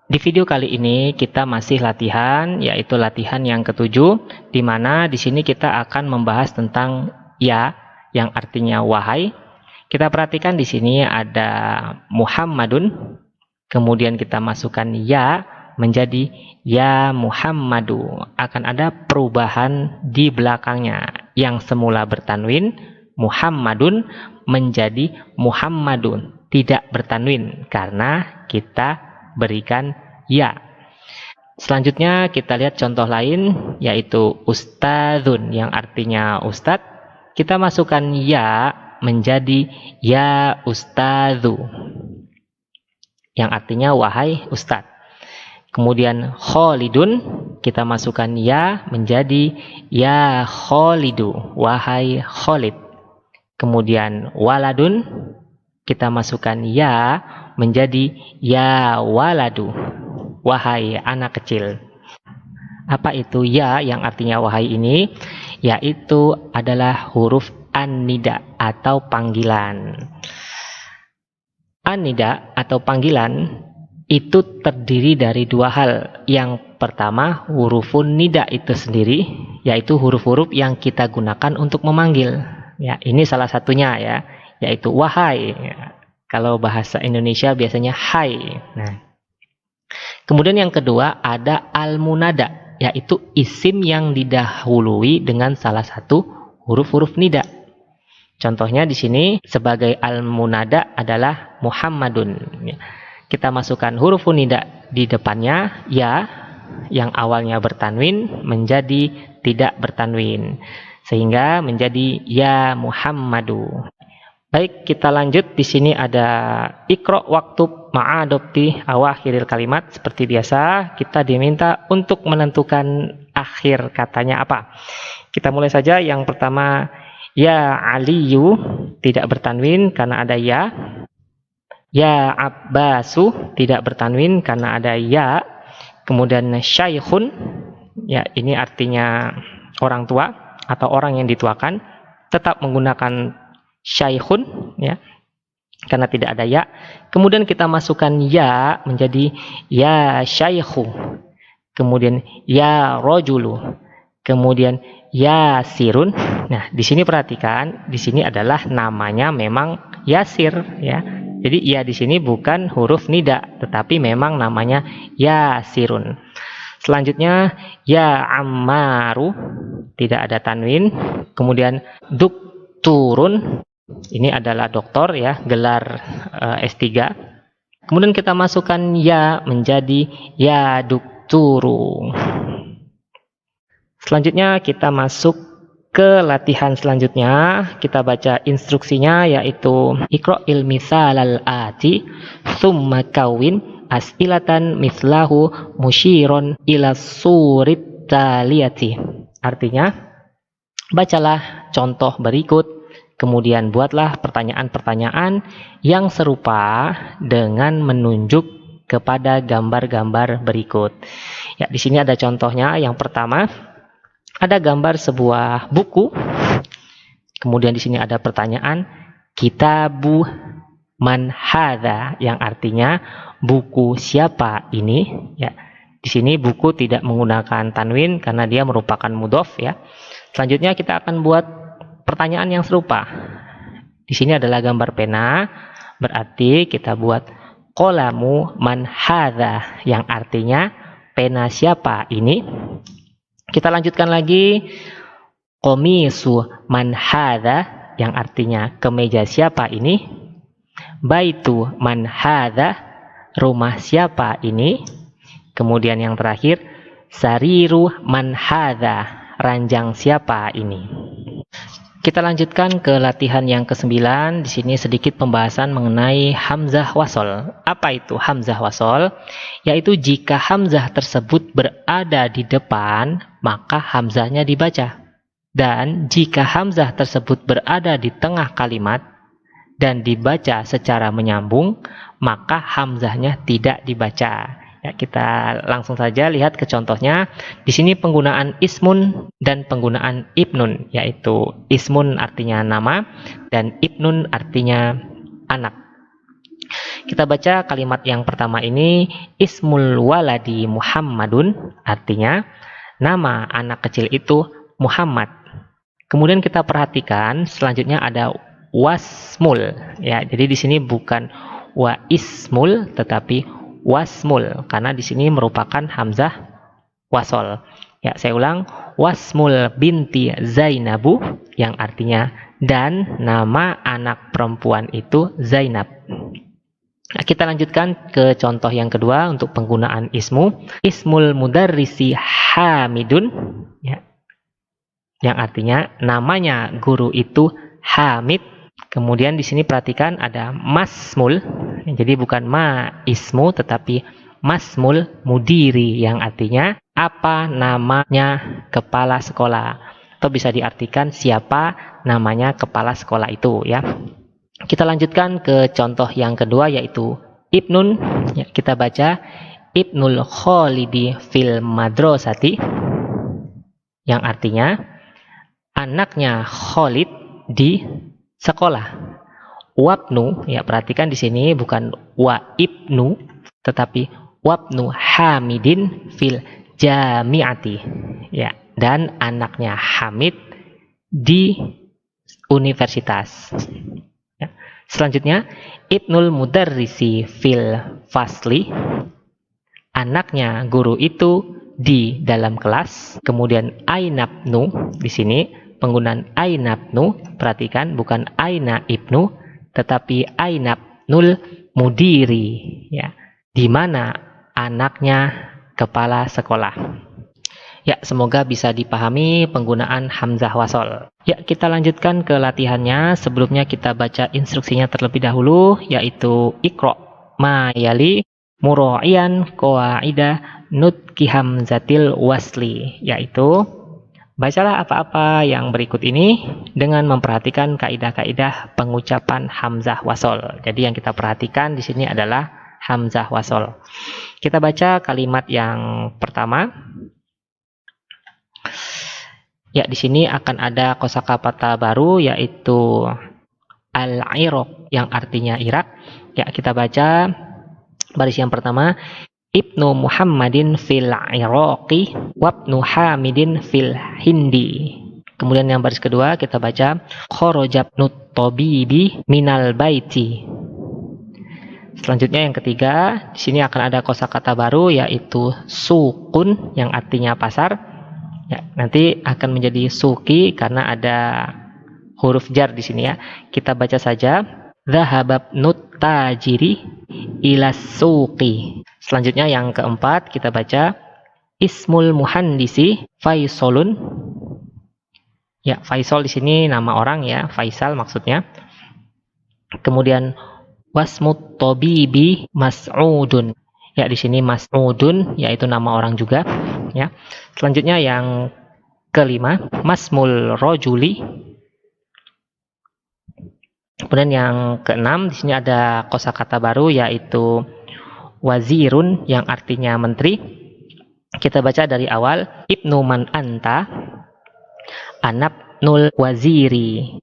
Di video kali ini kita masih latihan, yaitu latihan yang ketujuh, di mana di sini kita akan membahas tentang ya, yang artinya wahai. Kita perhatikan di sini ada Muhammadun, kemudian kita masukkan ya menjadi ya Muhammadu. Akan ada perubahan di belakangnya, yang semula bertanwin Muhammadun menjadi Muhammadun, tidak bertanwin karena kita berikan ya. Selanjutnya kita lihat contoh lain, yaitu ustadzun yang artinya ustadz. Kita masukkan ya menjadi ya ustadzu yang artinya wahai ustadz. Kemudian Khalidun, kita masukkan ya menjadi ya Khalidu, wahai Khalid. Kemudian waladun, kita masukkan ya menjadi ya waladu, wahai anak kecil. Apa itu ya yang artinya wahai ini? Yaitu adalah huruf an-nida atau panggilan. An-nida atau panggilan itu terdiri dari dua hal. Yang pertama, hurufun nida itu sendiri, yaitu huruf-huruf yang kita gunakan untuk memanggil. Ya, ini salah satunya ya, yaitu wahai. Kalau bahasa Indonesia biasanya hai. Nah, kemudian yang kedua ada al-munada, yaitu isim yang didahului dengan salah satu huruf-huruf nida. Contohnya di sini sebagai al-munada adalah Muhammadun. Kita masukkan huruf nida di depannya ya, yang awalnya bertanwin menjadi tidak bertanwin, sehingga menjadi ya Muhammadu. Baik, kita lanjut. Di sini ada ikro waktub ma'adopti awakhiril kalimat. Seperti biasa, kita diminta untuk menentukan akhir katanya apa. Kita mulai saja. Yang pertama, ya Aliyu, tidak bertanwin karena ada ya. Ya Abbasu, tidak bertanwin karena ada ya. Kemudian syaikhun, ya ini artinya orang tua atau orang yang dituakan, tetap menggunakan syaikhun ya, karena tidak ada ya. Kemudian kita masukkan ya menjadi ya syaikhu. Kemudian ya rojulu. Kemudian ya sirun. Nah, di sini perhatikan, di sini adalah namanya memang Yasir ya. Jadi ya di sini bukan huruf nida, tetapi memang namanya Yasirun. Selanjutnya ya Ammaru, tidak ada tanwin. Kemudian Dukturun, ini adalah doktor ya, gelar S3. Kemudian kita masukkan ya menjadi ya Dukturu. Selanjutnya kita masuk ke latihan selanjutnya. Kita baca instruksinya, yaitu Iqra'il misalal ati summa kawin as'ilatan mislahu musyiron ila surit taliyati. Artinya, bacalah contoh berikut, kemudian buatlah pertanyaan-pertanyaan yang serupa dengan menunjuk kepada gambar-gambar berikut. Ya, di sini ada contohnya. Yang pertama, ada gambar sebuah buku. Kemudian di sini ada pertanyaan, kitabu man hadza, yang artinya buku siapa ini? Ya, di sini buku tidak menggunakan tanwin karena dia merupakan mudhof ya. Selanjutnya kita akan buat pertanyaan yang serupa. Di sini adalah gambar pena, berarti kita buat qalamu man hadza, yang artinya pena siapa ini? Kita lanjutkan lagi, qamisu man hadza, yang artinya kemeja siapa ini? Baitu man hadza, rumah siapa ini? Kemudian yang terakhir, sariru man hadza, ranjang siapa ini? Kita lanjutkan ke latihan yang ke-9. Di sini sedikit pembahasan mengenai hamzah wasol. Apa itu hamzah wasol? Yaitu jika hamzah tersebut berada di depan, maka hamzahnya dibaca. Dan jika hamzah tersebut berada di tengah kalimat dan dibaca secara menyambung, maka hamzahnya tidak dibaca. Ya, kita langsung saja lihat ke contohnya. Di sini penggunaan ismun dan penggunaan ibnun, yaitu ismun artinya nama dan ibnun artinya anak. Kita baca kalimat yang pertama ini, ismul waladi Muhammadun, artinya nama anak kecil itu Muhammad. Kemudian kita perhatikan selanjutnya ada wasmul, ya. Jadi di sini bukan wa ismul tetapi wasmul, karena di sini merupakan hamzah wasol. Ya, saya ulang, wasmul binti Zainabu, yang artinya dan nama anak perempuan itu Zainab. Nah, kita lanjutkan ke contoh yang kedua untuk penggunaan ismu. Ismul mudarrisi Hamidun, ya, yang artinya namanya guru itu Hamid. Kemudian di sini perhatikan ada masmul, jadi bukan ma ismu tetapi masmul mudiri, yang artinya apa namanya kepala sekolah, atau bisa diartikan siapa namanya kepala sekolah itu, ya. Kita lanjutkan ke contoh yang kedua yaitu Ibnun, ya, kita baca Ibnul Khalidi fil madrasati, yang artinya anaknya Khalid di sekolah. Wabnu, ya, perhatikan di sini bukan wa ibnu tetapi wabnu Hamidin fil jami'ati, ya, dan anaknya Hamid di universitas. Ya. Selanjutnya Ibnul Mudarrisi fil fasli, anaknya guru itu di dalam kelas. Kemudian ainabnu, di sini penggunaan ainabnu, perhatikan bukan aina ibnu tetapi ainabnul mudiri, ya, di mana anaknya kepala sekolah. Ya, semoga bisa dipahami penggunaan hamzah wasol. Ya, kita lanjutkan ke latihannya. Sebelumnya kita baca instruksinya terlebih dahulu, yaitu Iqra ma yali mura'iyan qawaida nutqi hamzatil wasli, yaitu bacalah apa-apa yang berikut ini dengan memperhatikan kaidah-kaidah pengucapan hamzah wasol. Jadi yang kita perhatikan di sini adalah hamzah wasol. Kita baca kalimat yang pertama. Ya, di sini akan ada kosakata baru yaitu al-Iraq, yang artinya Irak. Ya, kita baca baris yang pertama, Ibnu Muhammadin fil Iraqi wabnu Hamidin fil Hindi. Kemudian yang baris kedua kita baca kharajabnut tabibi minal baiti. Selanjutnya yang ketiga, di sini akan ada kosakata baru yaitu sukun, yang artinya pasar. Ya, nanti akan menjadi suki karena ada huruf jar di sini, ya. Kita baca saja. Dhahababnut tajiri ila suqi. Selanjutnya yang keempat kita baca ismul muhandisi Faisalun. Ya, Faisal di sini nama orang, ya, Faisal maksudnya. Kemudian wasmut tabibi Mas'udun. Ya, di sini Mas'udun yaitu nama orang juga, ya. Selanjutnya yang kelima, masmul rojuli. Kemudian yang keenam, di sini ada kosakata baru yaitu wazirun, yang artinya menteri. Kita baca dari awal, Ibnu man anta anabnul waziri.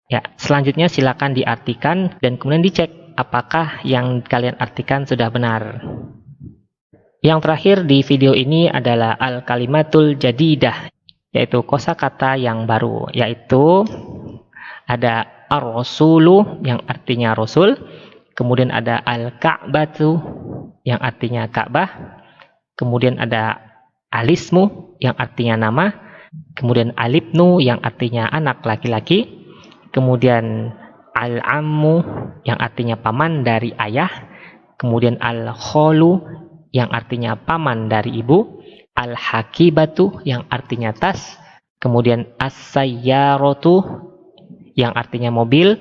Ya, selanjutnya silakan diartikan dan kemudian dicek apakah yang kalian artikan sudah benar. Yang terakhir di video ini adalah al-kalimatul jadidah, yaitu kosakata yang baru, yaitu ada ar-rasulu, yang artinya rasul, kemudian ada al-ka'batu, yang artinya Ka'bah, kemudian ada alismu, yang artinya nama, kemudian alibnu, yang artinya anak laki-laki, kemudian al-ammu, yang artinya paman dari ayah, kemudian al-kholu, yang artinya paman dari ibu, al-hakibatu, yang artinya tas, kemudian as-sayyaratu, yang artinya mobil,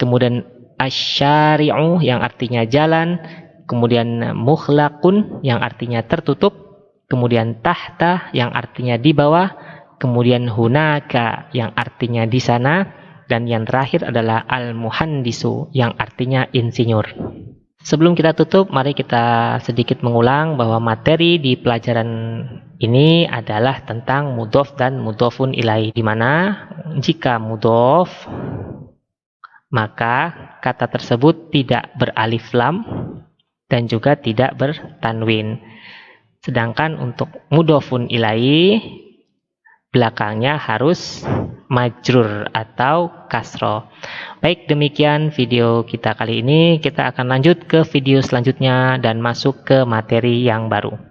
kemudian asyari'u, yang artinya jalan, kemudian mukhlaqun, yang artinya tertutup, kemudian tahta, yang artinya di bawah, kemudian hunaka, yang artinya di sana, dan yang terakhir adalah al-muhandisu, yang artinya insinyur. Sebelum kita tutup, mari kita sedikit mengulang bahwa materi di pelajaran ini adalah tentang mudhof dan mudhofun ilaih, di mana jika mudhof maka kata tersebut tidak beralif lam dan juga tidak bertanwin. Sedangkan untuk mudhofun ilaihi belakangnya harus majrur atau kasroh. Baik, demikian video kita kali ini. Kita akan lanjut ke video selanjutnya dan masuk ke materi yang baru.